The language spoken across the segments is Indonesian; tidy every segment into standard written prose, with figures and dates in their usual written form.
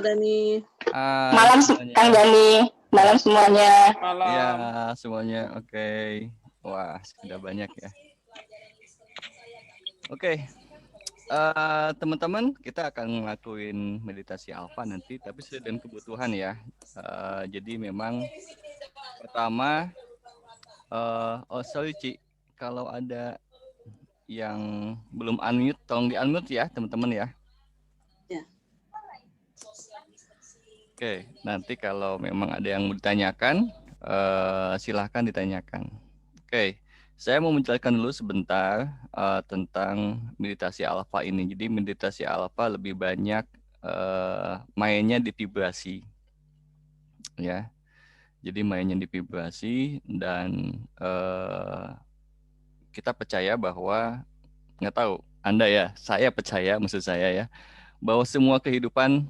Kak Dani. Malam Kang Dani, malam semuanya. Malam. Ya, semuanya oke. Wah, sudah banyak ya. Oke. Teman-teman, kita akan ngelakuin meditasi alfa nanti, tapi sesuai dengan kebutuhan ya. Jadi memang pertama, sorry Ci, kalau ada yang belum unmute, tolong di unmute ya teman-teman ya. Ya. Oke, nanti kalau memang ada yang mau ditanyakan, silahkan ditanyakan. Oke, saya mau menjelaskan dulu sebentar tentang meditasi alfa ini. Jadi meditasi alfa lebih banyak mainnya di vibrasi, ya. Jadi mainnya di vibrasi dan kita percaya bahwa, nggak tahu Anda ya, saya percaya maksud saya ya, bahwa semua kehidupan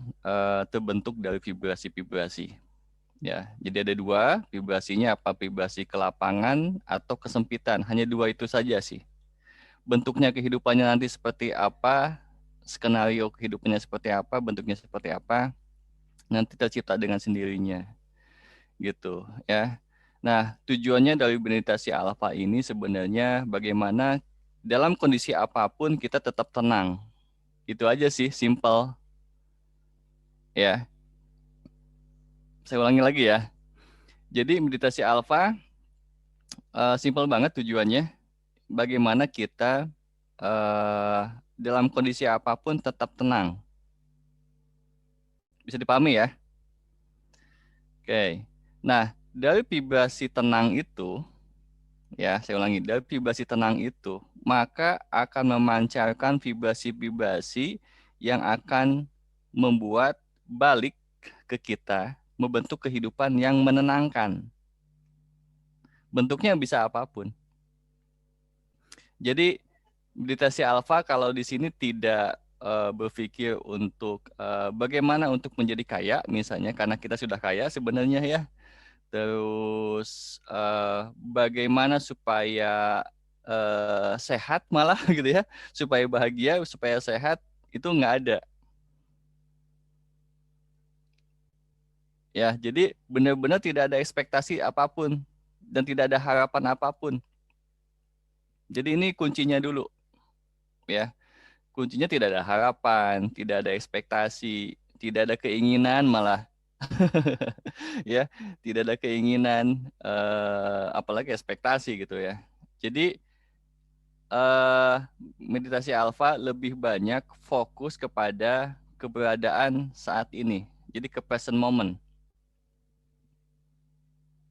terbentuk dari vibrasi-vibrasi. Ya, jadi ada dua, vibrasinya apa? Vibrasi kelapangan atau kesempitan. Hanya dua itu saja sih. Bentuknya kehidupannya nanti seperti apa, skenario kehidupannya seperti apa, bentuknya seperti apa, nanti tercipta dengan sendirinya. Gitu, ya. Nah, tujuannya dari meditasi alfa ini sebenarnya bagaimana dalam kondisi apapun kita tetap tenang. Itu aja sih, simple. Ya. Saya ulangi lagi ya. Jadi meditasi alfa simple banget tujuannya. Bagaimana kita dalam kondisi apapun tetap tenang. Bisa dipahami ya? Oke. Nah, dari vibrasi tenang itu, ya saya ulangi, dari vibrasi tenang itu, maka akan memancarkan vibrasi-vibrasi yang akan membuat balik ke kita, membentuk kehidupan yang menenangkan. Bentuknya bisa apapun. Jadi meditasi alfa kalau di sini tidak berpikir untuk bagaimana untuk menjadi kaya misalnya, karena kita sudah kaya sebenarnya ya. Terus bagaimana supaya sehat malah gitu ya, supaya bahagia, supaya sehat, itu nggak ada. Ya, jadi benar-benar tidak ada ekspektasi apapun dan tidak ada harapan apapun. Jadi ini kuncinya dulu, ya. Kuncinya tidak ada harapan, tidak ada ekspektasi, tidak ada keinginan malah. Ya, tidak ada keinginan, apalagi ekspektasi gitu ya. Jadi meditasi alfa lebih banyak fokus kepada keberadaan saat ini. Jadi ke present moment.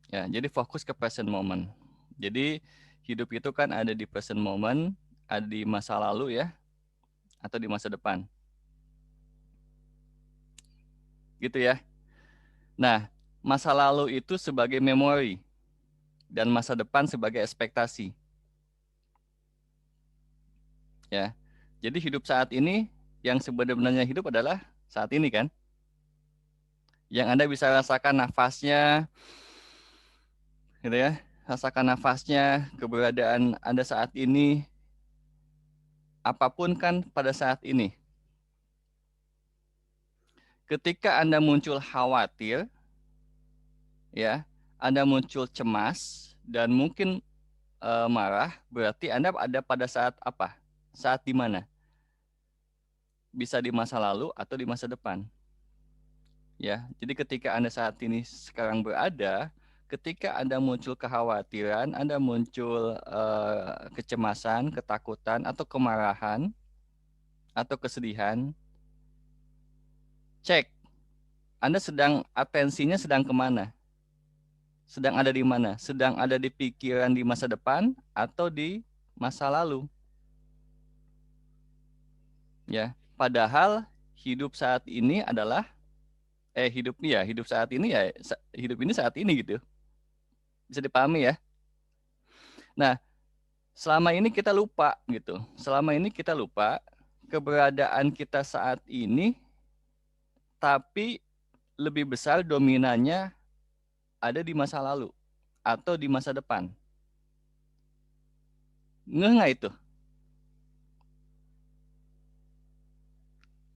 Ya, jadi fokus ke present moment. Jadi hidup itu kan ada di present moment, ada di masa lalu ya, atau di masa depan. Gitu ya. Nah, masa lalu itu sebagai memori dan masa depan sebagai ekspektasi. Ya. Jadi hidup saat ini, yang sebenarnya hidup adalah saat ini kan. Yang Anda bisa rasakan nafasnya, gitu ya. Rasakan nafasnya, keberadaan Anda saat ini, apapun kan pada saat ini. Ketika Anda muncul khawatir, ya, Anda muncul cemas dan mungkin marah, berarti Anda ada pada saat apa? Saat di mana? Bisa di masa lalu atau di masa depan. Ya, jadi ketika Anda saat ini sekarang berada, ketika Anda muncul kekhawatiran, Anda muncul kecemasan, ketakutan, atau kemarahan, atau kesedihan, cek, Anda atensinya sedang kemana? Sedang ada di mana? Sedang ada di pikiran di masa depan atau di masa lalu? Ya, padahal hidup saat ini adalah hidup saat ini ya, hidup ini saat ini gitu. Bisa dipahami ya? Nah, selama ini kita lupa gitu. Selama ini kita lupa keberadaan kita saat ini, tapi lebih besar dominannya ada di masa lalu atau di masa depan. Nggak itu?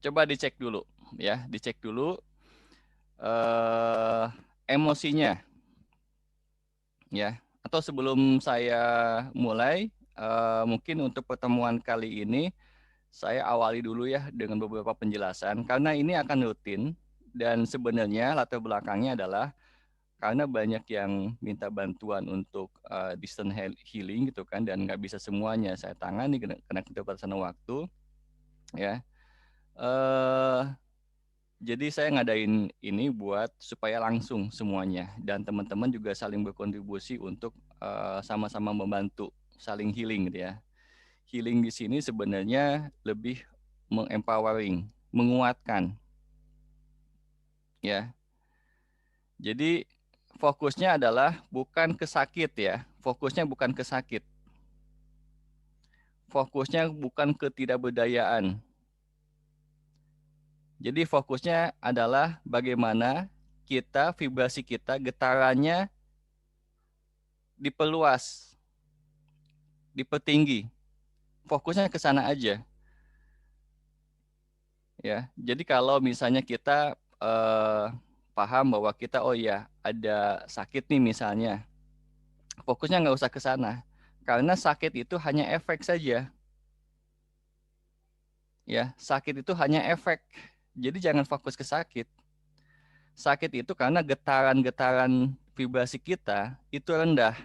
Coba dicek dulu ya, dicek dulu emosinya, ya. Atau sebelum saya mulai, mungkin untuk pertemuan kali ini saya awali dulu ya dengan beberapa penjelasan karena ini akan rutin dan sebenarnya latar belakangnya adalah karena banyak yang minta bantuan untuk distance healing gitu kan dan nggak bisa semuanya saya tangani karena keterbatasan waktu ya. Jadi saya ngadain ini buat supaya langsung semuanya dan teman-teman juga saling berkontribusi untuk sama-sama membantu saling healing gitu ya. Healing di sini sebenarnya lebih mengempowering, menguatkan ya. Jadi fokusnya adalah bukan ke sakit ya. Fokusnya bukan ke sakit. Fokusnya bukan ketidakberdayaan. Jadi fokusnya adalah bagaimana kita, vibrasi kita, getarannya diperluas, dipertinggi. Fokusnya ke sana aja. Ya, jadi kalau misalnya kita paham bahwa kita, oh ya ada sakit nih misalnya, fokusnya nggak usah ke sana. Karena sakit itu hanya efek saja. Ya, sakit itu hanya efek. Jadi jangan fokus ke sakit. Sakit itu karena getaran-getaran vibrasi kita itu rendah.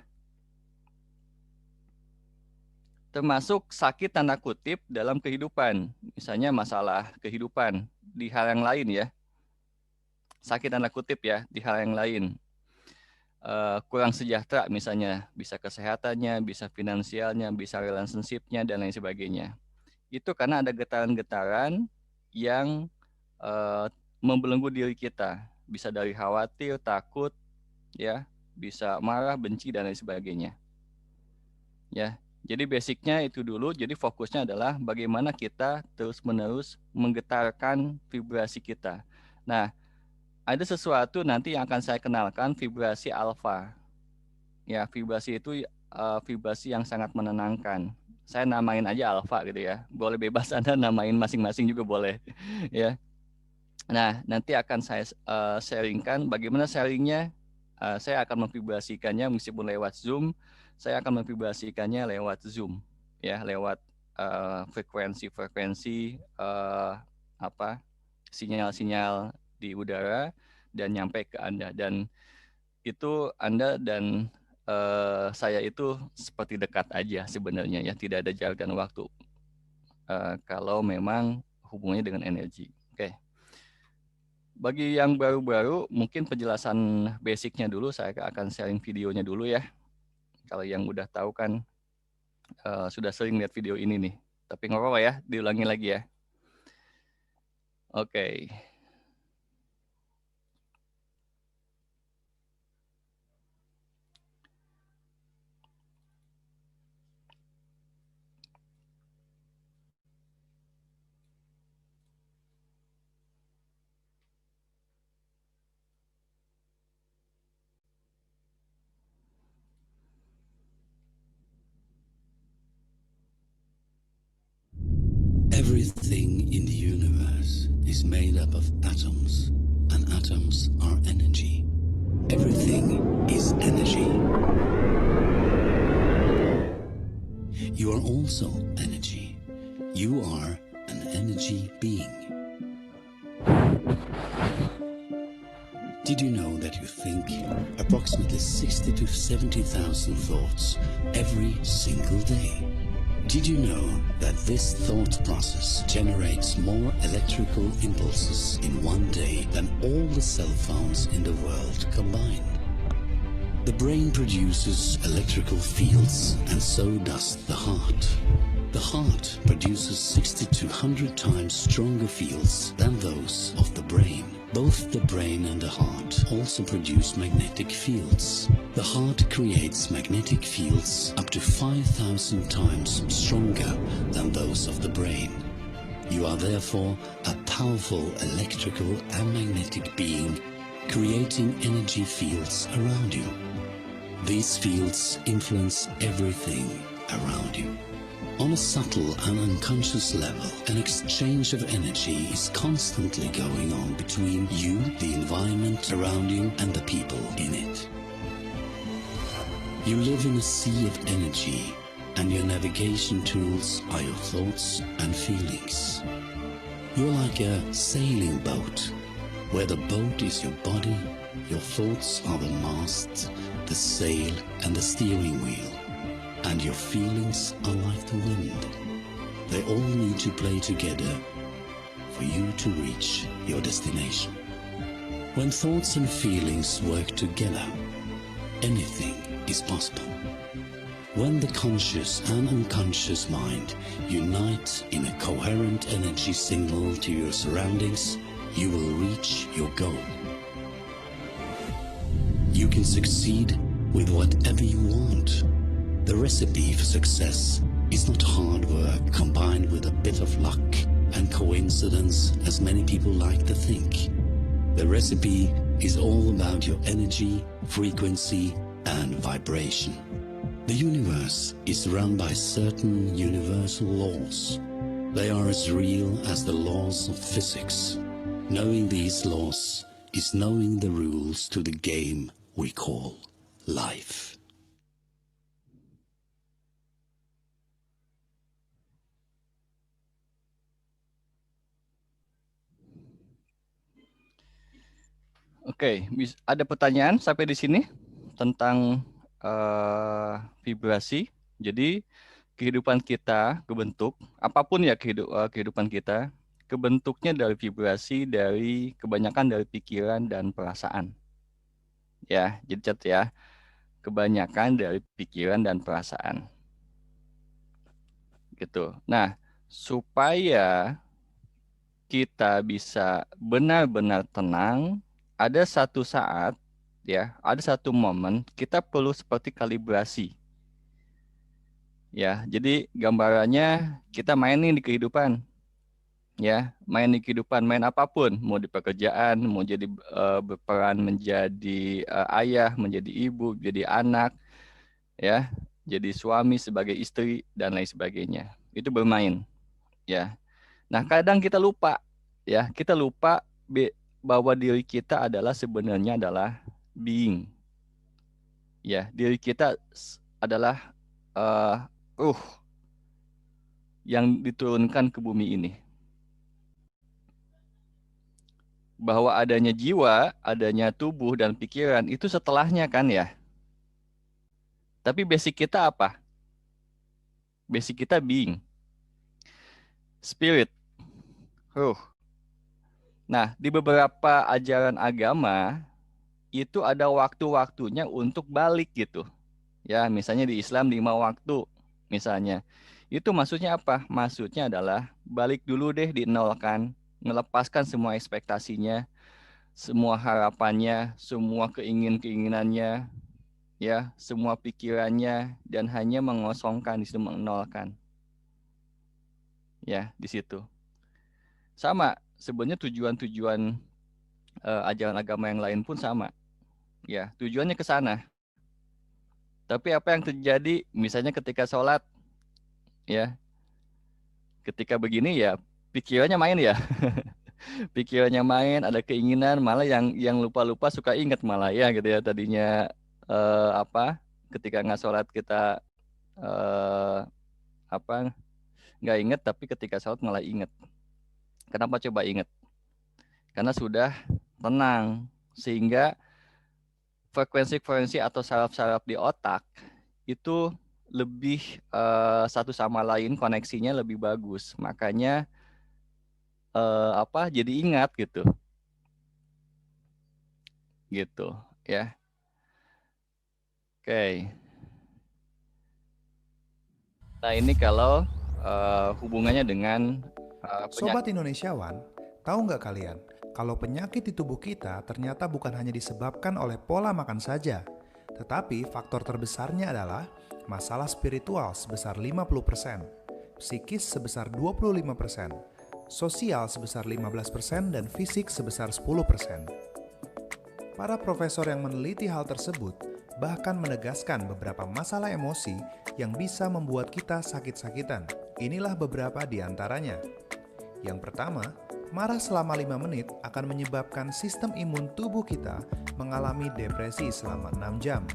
Termasuk sakit tanda kutip dalam kehidupan. Misalnya masalah kehidupan di hal yang lain ya. Sakit tanda kutip ya di hal yang lain. Kurang sejahtera misalnya, bisa kesehatannya, bisa finansialnya, bisa relationship-nya dan lain sebagainya. Itu karena ada getaran-getaran yang membelenggu diri kita. Bisa dari khawatir, takut, ya, bisa marah, benci dan lain sebagainya. Ya, jadi basicnya itu dulu. Jadi fokusnya adalah bagaimana kita terus-menerus menggetarkan vibrasi kita. Nah, ada sesuatu nanti yang akan saya kenalkan, vibrasi alfa. Ya, vibrasi itu vibrasi yang sangat menenangkan. Saya namain aja alfa gitu ya. Boleh bebas Anda namain masing-masing juga boleh. Ya. Nah, nanti akan saya sharingkan bagaimana sharingnya. Saya akan memvibrasikannya meskipun lewat Zoom. Saya akan memvibrasikannya lewat Zoom, ya, lewat frekuensi sinyal-sinyal di udara dan nyampe ke Anda. Dan itu Anda dan saya itu seperti dekat aja sebenarnya ya, tidak ada jarak dan waktu kalau memang hubungannya dengan energi. Oke. Bagi yang baru-baru, mungkin penjelasan basicnya dulu, saya akan sharing videonya dulu ya. Kalau yang udah tahu kan sudah sering lihat video ini nih. Tapi nggak apa-apa ya, diulangi lagi ya. Oke. Everything in the universe is made up of atoms, and atoms are energy. Everything is energy. You are also energy. You are an energy being. Did you know that you think approximately 60 to 70,000 thoughts every single day? Did you know that this thought process generates more electrical impulses in one day than all the cell phones in the world combined? The brain produces electrical fields, and so does the heart. The heart produces 60 to 100 times stronger fields than those of the brain. Both the brain and the heart also produce magnetic fields. The heart creates magnetic fields up to 5,000 times stronger than those of the brain. You are therefore a powerful electrical and magnetic being, creating energy fields around you. These fields influence everything around you. On a subtle and unconscious level, an exchange of energy is constantly going on between you, the environment around you, and the people in it. You live in a sea of energy, and your navigation tools are your thoughts and feelings. You're like a sailing boat, where the boat is your body, your thoughts are the mast, the sail, and the steering wheel, and your feelings are like the wind. They all need to play together for you to reach your destination. When thoughts and feelings work together, anything is possible. When the conscious and unconscious mind unite in a coherent energy signal to your surroundings, you will reach your goal. You can succeed with whatever you want. The recipe for success is not hard work combined with a bit of luck and coincidence, as many people like to think. The recipe is all about your energy, frequency, and vibration. The universe is run by certain universal laws. They are as real as the laws of physics. Knowing these laws is knowing the rules to the game we call life. Oke, ada pertanyaan sampai di sini tentang vibrasi. Jadi kehidupan kita kebentuk, apapun ya kehidupan kita, kebentuknya dari vibrasi, dari kebanyakan dari pikiran dan perasaan. Ya, jadi catat ya, kebanyakan dari pikiran dan perasaan. Gitu. Nah, supaya kita bisa benar-benar tenang, ada satu saat, ya, ada satu momen kita perlu seperti kalibrasi. Ya, jadi gambarannya kita main nih di kehidupan. Ya, main di kehidupan, main apapun, mau di pekerjaan, mau jadi berperan menjadi ayah, menjadi ibu, jadi anak, ya, jadi suami sebagai istri dan lain sebagainya. Itu bermain, ya. Nah, kadang kita lupa, ya, kita lupa bahwa diri kita adalah sebenarnya adalah being. Ya, diri kita adalah yang diturunkan ke bumi ini. Bahwa adanya jiwa, adanya tubuh dan pikiran itu setelahnya kan ya. Tapi basic kita apa? Basic kita being. Spirit. Ruh. Nah, di beberapa ajaran agama itu ada waktu-waktunya untuk balik gitu. Ya, misalnya di Islam 5 waktu misalnya. Itu maksudnya apa? Maksudnya adalah balik dulu deh di nol kan. Melepaskan semua ekspektasinya, semua harapannya, semua keinginannya, ya, semua pikirannya, dan hanya mengosongkan, di situ menolkan. Ya, di situ. Sama, sebenarnya tujuan-tujuan ajaran agama yang lain pun sama. Ya, tujuannya ke sana. Tapi apa yang terjadi, misalnya ketika sholat, ya, ketika begini ya, pikirannya main ya. Pikirannya main, ada keinginan, malah yang lupa-lupa suka ingat malah ya gitu ya. Tadinya ketika nggak sholat kita nggak ingat, tapi ketika sholat malah ingat. Kenapa coba ingat? Karena sudah tenang, sehingga frekuensi atau saraf-saraf di otak itu lebih satu sama lain koneksinya lebih bagus. Makanya jadi ingat gitu. Gitu ya. Oke. Nah, ini kalau hubungannya dengan Sobat Indonesiawan, tahu nggak kalian kalau penyakit di tubuh kita ternyata bukan hanya disebabkan oleh pola makan saja, tetapi faktor terbesarnya adalah masalah spiritual sebesar 50%, psikis sebesar 25%, sosial sebesar 15%, dan fisik sebesar 10%. Para profesor yang meneliti hal tersebut bahkan menegaskan beberapa masalah emosi yang bisa membuat kita sakit-sakitan. Inilah beberapa di antaranya. Yang pertama, marah selama 5 menit akan menyebabkan sistem imun tubuh kita mengalami depresi selama 6 jam.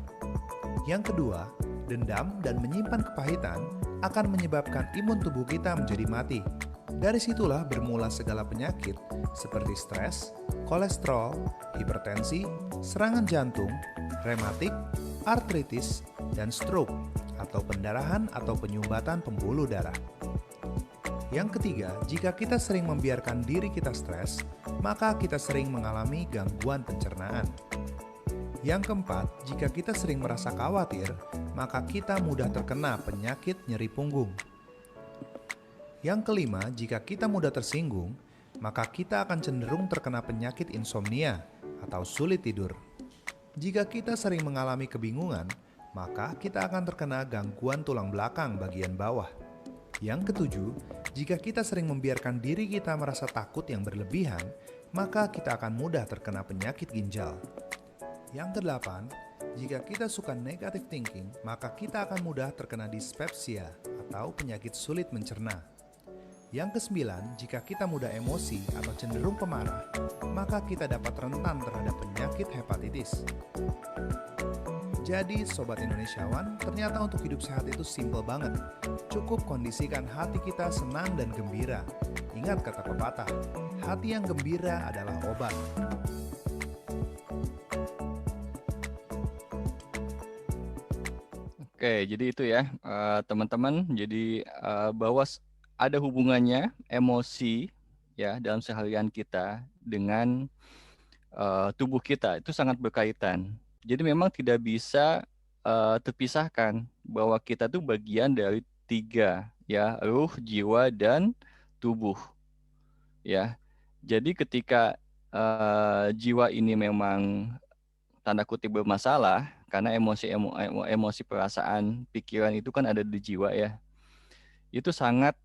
Yang kedua, dendam dan menyimpan kepahitan akan menyebabkan imun tubuh kita menjadi mati. Dari situlah bermula segala penyakit seperti stres, kolesterol, hipertensi, serangan jantung, rematik, artritis, dan stroke atau pendarahan atau penyumbatan pembuluh darah. Yang ketiga, jika kita sering membiarkan diri kita stres, maka kita sering mengalami gangguan pencernaan. Yang keempat, jika kita sering merasa khawatir, maka kita mudah terkena penyakit nyeri punggung. Yang kelima, jika kita mudah tersinggung, maka kita akan cenderung terkena penyakit insomnia atau sulit tidur. Jika kita sering mengalami kebingungan, maka kita akan terkena gangguan tulang belakang bagian bawah. Yang ketujuh, jika kita sering membiarkan diri kita merasa takut yang berlebihan, maka kita akan mudah terkena penyakit ginjal. Yang kedelapan, jika kita suka negative thinking, maka kita akan mudah terkena dyspepsia atau penyakit sulit mencerna. Yang kesembilan, jika kita mudah emosi atau cenderung pemarah, maka kita dapat rentan terhadap penyakit hepatitis. Jadi, Sobat Indonesiawan, ternyata untuk hidup sehat itu simple banget. Cukup kondisikan hati kita senang dan gembira. Ingat kata pepatah, hati yang gembira adalah obat. Oke, jadi itu ya teman-teman. Jadi bahwa ada hubungannya emosi ya dalam seharian kita dengan tubuh kita itu sangat berkaitan. Jadi memang tidak bisa terpisahkan bahwa kita tuh bagian dari tiga ya, ruh, jiwa, dan tubuh ya. Jadi ketika jiwa ini memang tanda kutip bermasalah, karena emosi perasaan, pikiran itu kan ada di jiwa ya, itu sangat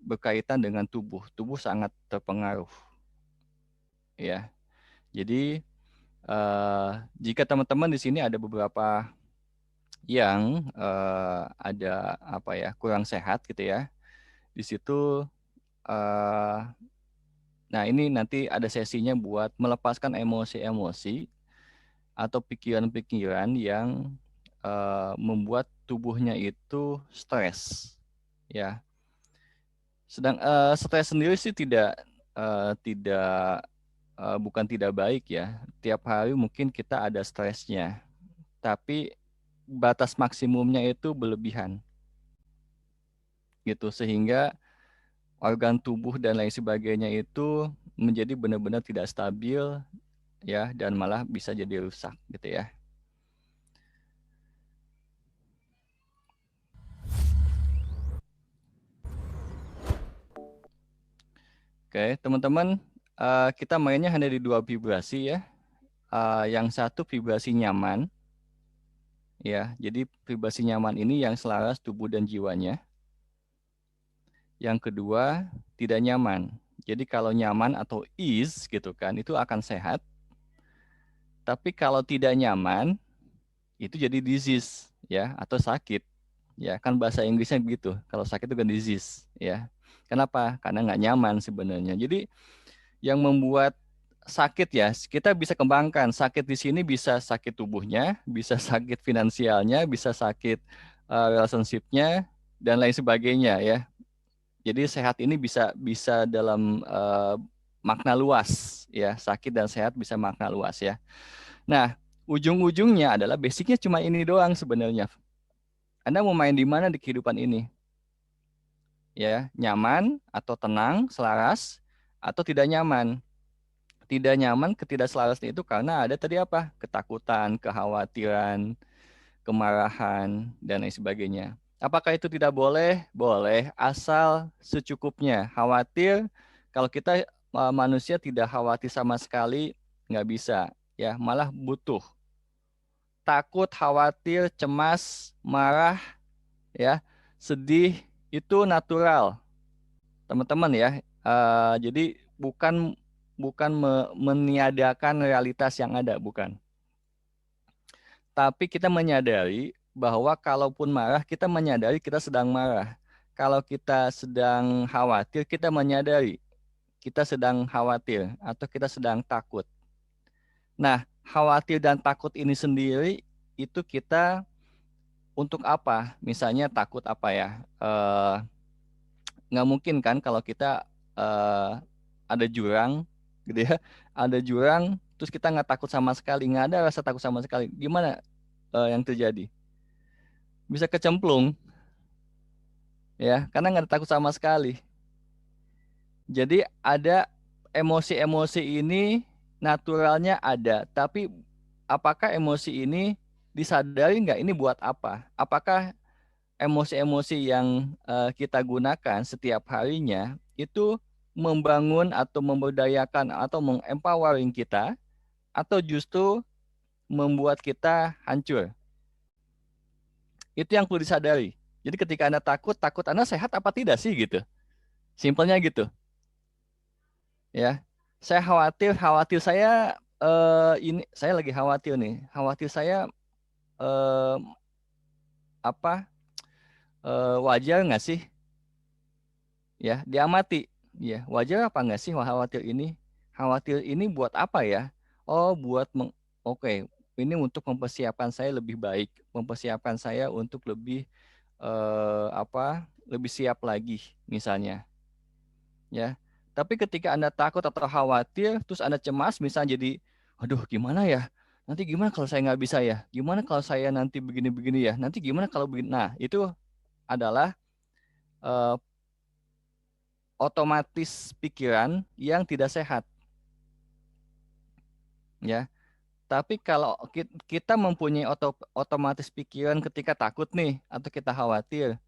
berkaitan dengan tubuh. Tubuh sangat terpengaruh ya. Jadi jika teman-teman di sini ada beberapa yang ada apa ya kurang sehat gitu ya, di situ nah ini nanti ada sesinya buat melepaskan emosi-emosi atau pikiran-pikiran yang membuat tubuhnya itu stres ya. Sedang stres sendiri sih tidak bukan tidak baik ya. Tiap hari mungkin kita ada stresnya, tapi batas maksimumnya itu berlebihan. Gitu, sehingga organ tubuh dan lain sebagainya itu menjadi benar-benar tidak stabil ya, dan malah bisa jadi rusak gitu ya. Oke, teman-teman, kita mainnya hanya di dua vibrasi ya. Yang satu vibrasi nyaman, ya. Jadi vibrasi nyaman ini yang selaras tubuh dan jiwanya. Yang kedua tidak nyaman. Jadi kalau nyaman atau ease gitu kan, itu akan sehat. Tapi kalau tidak nyaman, itu jadi disease ya, atau sakit. Ya kan bahasa Inggrisnya begitu. Kalau sakit itu kan disease ya. Kenapa? Karena nggak nyaman sebenarnya. Jadi yang membuat sakit ya, kita bisa kembangkan. Sakit di sini bisa sakit tubuhnya, bisa sakit finansialnya, bisa sakit relationship-nya, dan lain sebagainya ya. Jadi sehat ini bisa dalam makna luas ya, sakit dan sehat bisa makna luas ya. Nah, ujung-ujungnya adalah basicnya cuma ini doang sebenarnya. Anda mau main di mana di kehidupan ini? Ya, nyaman atau tenang, selaras, atau tidak nyaman. Tidak nyaman, ketidakselasan itu karena ada tadi apa? Ketakutan, kekhawatiran, kemarahan, dan lain sebagainya. Apakah itu tidak boleh? Boleh, asal secukupnya. Khawatir, kalau kita manusia tidak khawatir sama sekali, nggak bisa. Ya, malah butuh. Takut, khawatir, cemas, marah, ya, sedih, itu natural, teman-teman ya. Jadi bukan meniadakan realitas yang ada, bukan. Tapi kita menyadari bahwa kalaupun marah, kita menyadari kita sedang marah. Kalau kita sedang khawatir, kita menyadari kita sedang khawatir atau kita sedang takut. Nah, khawatir dan takut ini sendiri itu kita untuk apa? Misalnya takut apa ya? Nggak mungkin kan kalau kita ada jurang, gitu ya, ada jurang, terus kita nggak takut sama sekali, nggak ada rasa takut sama sekali. Gimana yang terjadi? Bisa kecemplung, ya, karena nggak ada takut sama sekali. Jadi ada emosi-emosi ini naturalnya ada, tapi apakah emosi ini disadari nggak ini buat apa? Apakah emosi-emosi yang kita gunakan setiap harinya itu membangun atau memberdayakan atau mengempowering kita atau justru membuat kita hancur? Itu yang perlu disadari. Jadi ketika Anda takut, takut Anda sehat apa tidak sih gitu. Simpelnya gitu. Ya. Saya khawatir, khawatir saya ini saya lagi khawatir nih. Khawatir saya eh, apa wajar nggak sih? Ya, diamati. Ya, wajar apa nggak sih khawatir ini? Khawatir ini buat apa ya? Oh, oke, ini untuk mempersiapkan saya lebih baik, mempersiapkan saya untuk lebih lebih siap lagi misalnya. Ya. Tapi ketika Anda takut atau khawatir, terus Anda cemas, misalnya jadi, aduh gimana ya? Nanti gimana kalau saya nggak bisa ya? Gimana kalau saya nanti begini-begini ya? Nanti gimana kalau begini? Nah, itu adalah eh, otomatis pikiran yang tidak sehat, ya. Tapi kalau kita mempunyai otomatis pikiran ketika takut nih atau kita khawatir,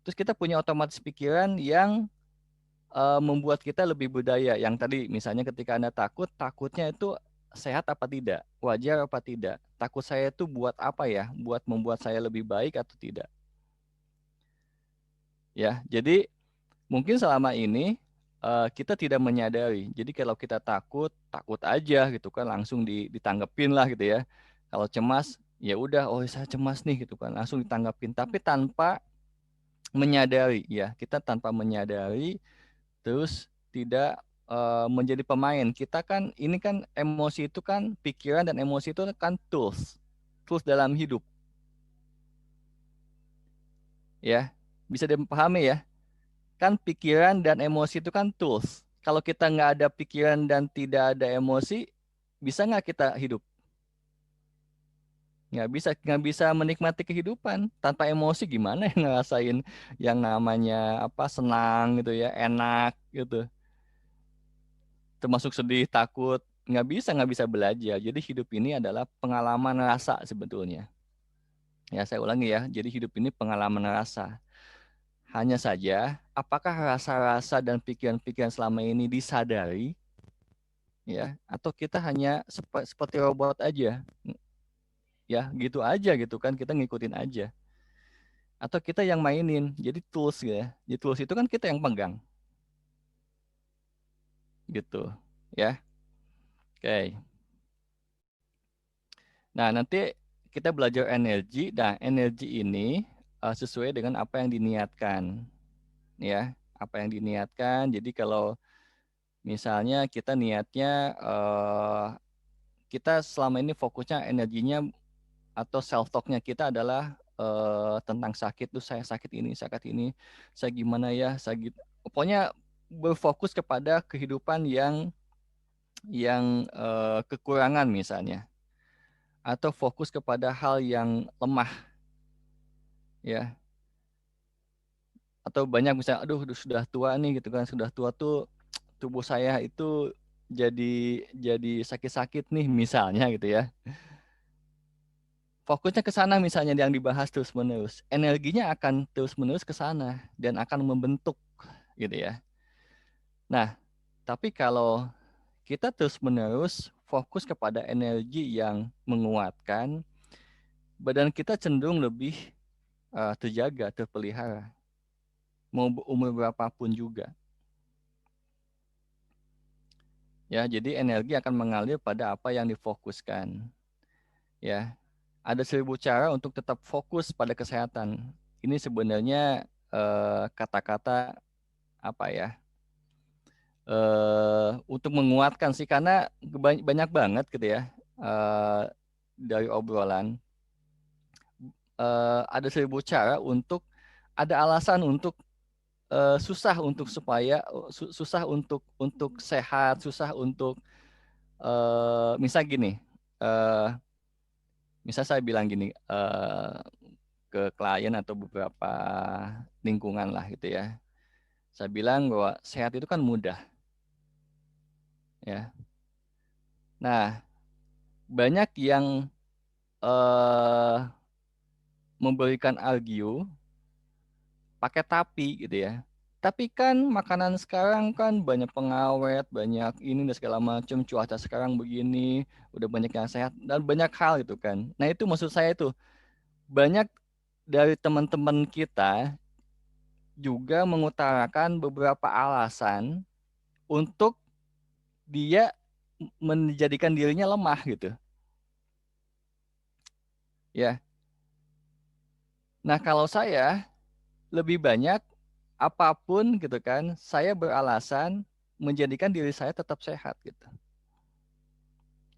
terus kita punya otomatis pikiran yang membuat kita lebih berdaya. Yang tadi misalnya ketika Anda takut, takutnya itu sehat apa tidak, wajar apa tidak, takut saya itu buat apa ya, buat membuat saya lebih baik atau tidak, ya. Jadi mungkin selama ini kita tidak menyadari. Jadi kalau kita takut, takut aja gitu kan, langsung ditanggepin lah gitu ya. Kalau cemas, ya udah, oh saya cemas nih gitu kan, langsung ditanggepin. Tapi tanpa menyadari, ya kita tanpa menyadari, terus tidak menjadi pemain. Kita kan ini kan emosi itu kan, pikiran dan emosi itu kan tools, tools dalam hidup, ya. Bisa dipahami ya? Kan pikiran dan emosi itu kan tools. Kalau kita nggak ada pikiran dan tidak ada emosi, bisa nggak kita hidup? Nggak bisa menikmati kehidupan. Tanpa emosi gimana yang ngerasain yang namanya apa, senang gitu ya, enak gitu. Termasuk sedih, takut, nggak bisa belajar. Jadi hidup ini adalah pengalaman rasa sebetulnya. Ya saya ulangi ya, jadi hidup ini pengalaman rasa. Hanya saja, apakah rasa-rasa dan pikiran-pikiran selama ini disadari, ya, atau kita hanya seperti robot aja, ya, gitu aja gitu kan, kita ngikutin aja, atau kita yang mainin, jadi tools ya, jadi tools itu kan kita yang pegang, gitu, ya, oke. Nah nanti kita belajar energi, dan energi ini sesuai dengan apa yang diniatkan, ya, apa yang diniatkan. Jadi kalau misalnya kita niatnya kita selama ini fokusnya energinya atau self talknya kita adalah tentang sakit tuh, saya sakit ini, saya gimana ya, saya gitu. Pokoknya berfokus kepada kehidupan yang kekurangan misalnya, atau fokus kepada hal yang lemah, ya. Atau banyak misalnya, aduh sudah tua nih gitu kan, sudah tua tuh tubuh saya itu jadi sakit-sakit nih misalnya gitu ya. Fokusnya ke sana misalnya yang dibahas terus-menerus. Energinya akan terus-menerus ke sana dan akan membentuk gitu ya. Nah, tapi kalau kita terus-menerus fokus kepada energi yang menguatkan, badan kita cenderung lebih terjaga, terpelihara. Mau umur berapapun juga. Ya, jadi energi akan mengalir pada apa yang difokuskan. Ya. Ada 1000 cara untuk tetap fokus pada kesehatan. Ini sebenarnya kata-kata apa ya? Untuk menguatkan sih, karena banyak banget gitu ya dari obrolan. Ada 1000 cara untuk, ada alasan untuk susah untuk supaya susah untuk sehat, susah untuk misal gini, misal saya bilang gini ke klien atau beberapa lingkungan lah gitu ya. Saya bilang bahwa sehat itu kan mudah, ya. Nah, banyak yang memberikan argue pakai tapi gitu ya. Tapi kan makanan sekarang kan banyak pengawet, banyak ini dan segala macam, cuaca sekarang begini, udah banyak yang sehat dan banyak hal gitu kan. Nah, itu maksud saya itu, banyak dari teman-teman kita juga mengutarakan beberapa alasan untuk dia menjadikan dirinya lemah gitu. Ya. Nah, kalau saya lebih banyak apapun gitu kan, saya beralasan menjadikan diri saya tetap sehat gitu.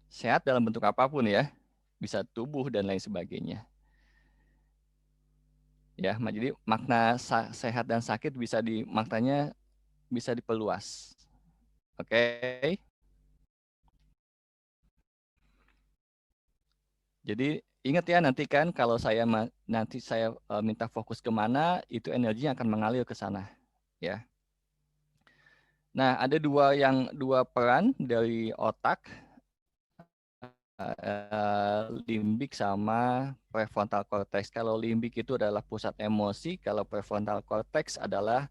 Sehat dalam bentuk apapun ya, bisa tubuh dan lain sebagainya. Ya, jadi makna sehat dan sakit bisa maknanya bisa diperluas. Oke. Jadi ingat ya, nanti kan kalau saya nanti saya minta fokus kemana, itu energinya akan mengalir ke sana, ya. Nah, ada dua peran dari otak, limbik sama prefrontal cortex. Kalau limbik itu adalah pusat emosi, kalau prefrontal cortex adalah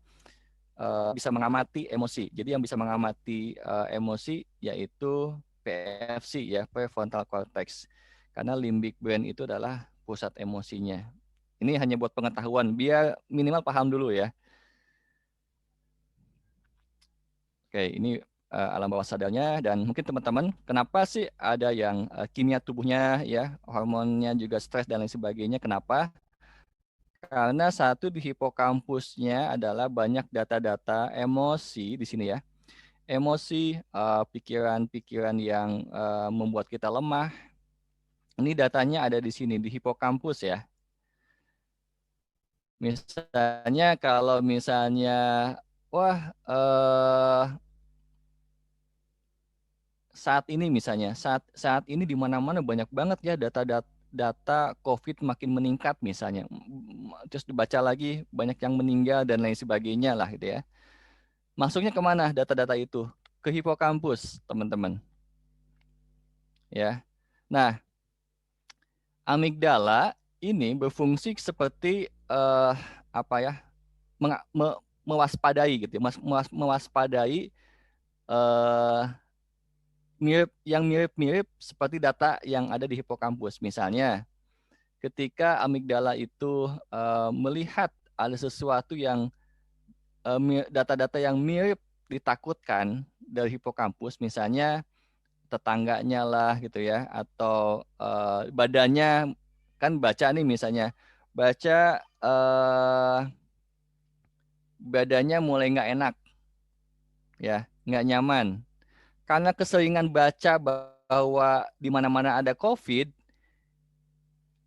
bisa mengamati emosi. Jadi yang bisa mengamati emosi yaitu PFC ya, prefrontal cortex. Karena limbic brain itu adalah pusat emosinya. Ini hanya buat pengetahuan, biar minimal paham dulu ya. Oke, ini alam bawah sadarnya, dan mungkin teman-teman, kenapa sih ada yang kimia tubuhnya ya, hormonnya juga stres dan lain sebagainya, kenapa? Karena satu di hipokampusnya adalah banyak data-data emosi di sini ya. Emosi, pikiran-pikiran yang membuat kita lemah. Ini datanya ada di sini, di hipokampus ya. Misalnya kalau misalnya, wah saat ini misalnya, saat ini di mana-mana banyak banget ya data COVID makin meningkat misalnya. Terus dibaca lagi banyak yang meninggal dan lain sebagainya lah gitu ya. Masuknya kemana data-data itu? Ke hipokampus, teman-teman. Ya. Nah, amigdala ini berfungsi seperti apa ya? Mewaspadai gitu ya. Mewaspadai mirip-mirip seperti data yang ada di hipokampus. Misalnya, ketika amigdala itu melihat ada sesuatu yang data-data yang mirip ditakutkan dari hipokampus, misalnya tetangganya lah gitu ya, atau badannya, kan baca nih misalnya, baca badannya mulai nggak enak, ya, nggak nyaman. Karena keseringan baca bahwa di mana-mana ada COVID,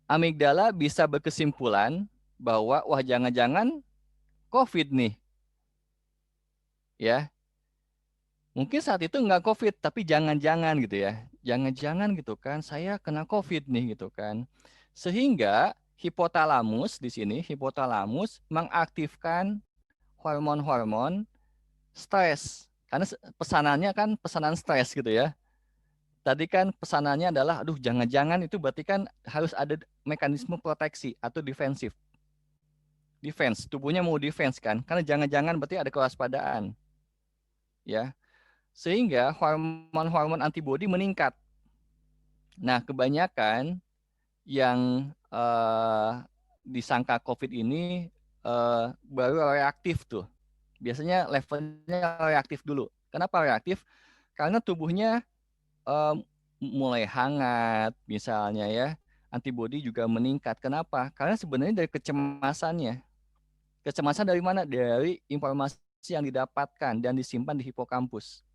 amigdala bisa berkesimpulan bahwa wah jangan-jangan COVID nih, ya. Mungkin saat itu nggak COVID, tapi jangan-jangan gitu ya. Jangan-jangan gitu kan, saya kena COVID nih gitu kan. Sehingga hipotalamus di sini, hipotalamus mengaktifkan hormon-hormon stres. Karena pesanannya kan pesanan stres gitu ya. Tadi kan pesanannya adalah, aduh jangan-jangan, itu berarti kan harus ada mekanisme proteksi atau defensif. Defense, tubuhnya mau defense kan. Karena jangan-jangan berarti ada kewaspadaan. Ya. Sehingga hormon-hormon antibodi meningkat. Nah, kebanyakan yang disangka COVID ini baru reaktif tuh. Biasanya levelnya reaktif dulu. Kenapa reaktif? Karena tubuhnya mulai hangat misalnya ya. antibodi juga meningkat. Kenapa? Karena sebenarnya dari kecemasannya. Kecemasan dari mana? Dari informasi yang didapatkan dan disimpan di hipokampus.